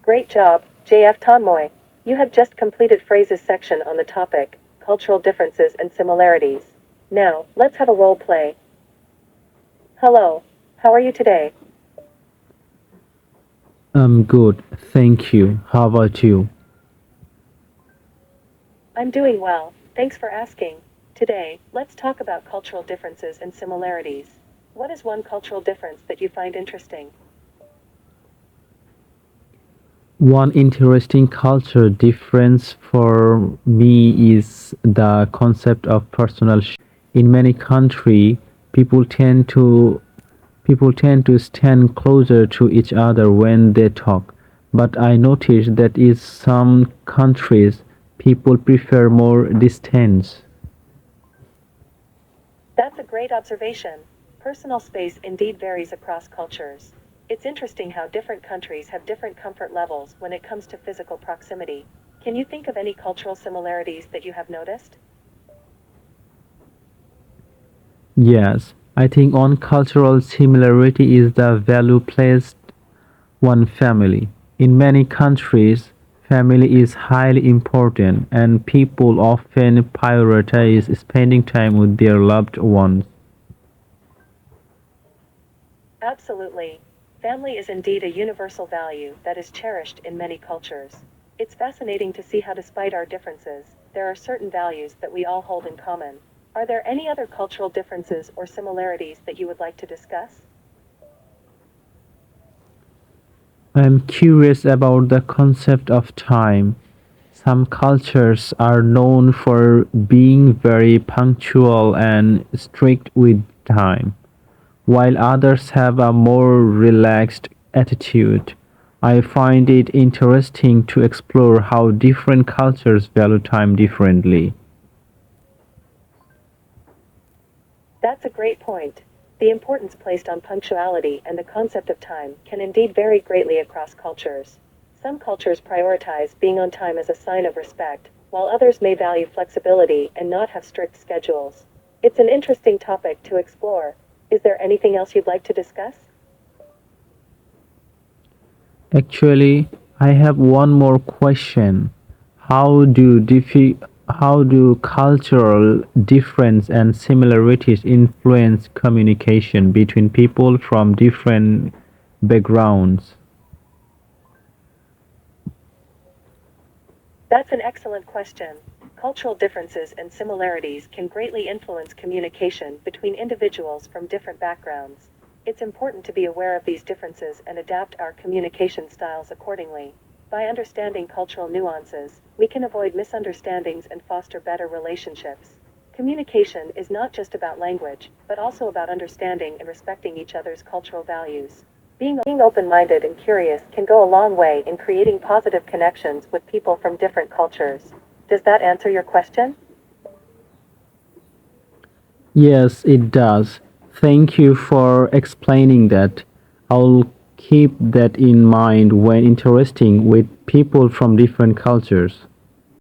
Great job, JF Tonmoy. You have just completed phrases section on the topic, cultural differences and similarities. Now, let's have a role play. Hello, how are you today? I'm good, thank you. How about you? I'm doing well, thanks for asking. Today, let's talk about cultural differences and similarities. What is one cultural difference that you find interesting? One interesting culture difference for me is the concept of personal in many countries, people tend to people tend to stand closer to each other when they talk. But I noticed that in some countries, people prefer more distance. That's a great observation. Personal space indeed varies across cultures. It's interesting how different countries have different comfort levels when it comes to physical proximity. Can you think of any cultural similarities that you have noticed? Yes, I think one cultural similarity is the value placed one family. In many countries, family is highly important and people often prioritize spending time with their loved ones. Absolutely. Family is indeed a universal value that is cherished in many cultures. It's fascinating to see how, despite our differences, there are certain values that we all hold in common. Are there any other cultural differences or similarities that you would like to discuss? I'm curious about the concept of time. Some cultures are known for being very punctual and strict with time, while others have a more relaxed attitude. I find it interesting to explore how different cultures value time differently. That's a great point. The importance placed on punctuality and the concept of time can indeed vary greatly across cultures. Some cultures prioritize being on time as a sign of respect, while others may value flexibility and not have strict schedules. It's an interesting topic to explore. Is there anything else you'd like to discuss? Actually, I have one more question. How do how do cultural difference and similarities influence communication between people from different backgrounds? That's an excellent question. Cultural differences and similarities can greatly influence communication between individuals from different backgrounds. It's important to be aware of these differences and adapt our communication styles accordingly. By understanding cultural nuances, we can avoid misunderstandings and foster better relationships. Communication is not just about language, but also about understanding and respecting each other's cultural values. Being open-minded and curious can go a long way in creating positive connections with people from different cultures. Does that answer your question? Yes, it does. Thank you for explaining that. I'll keep that in mind when interacting with people from different cultures.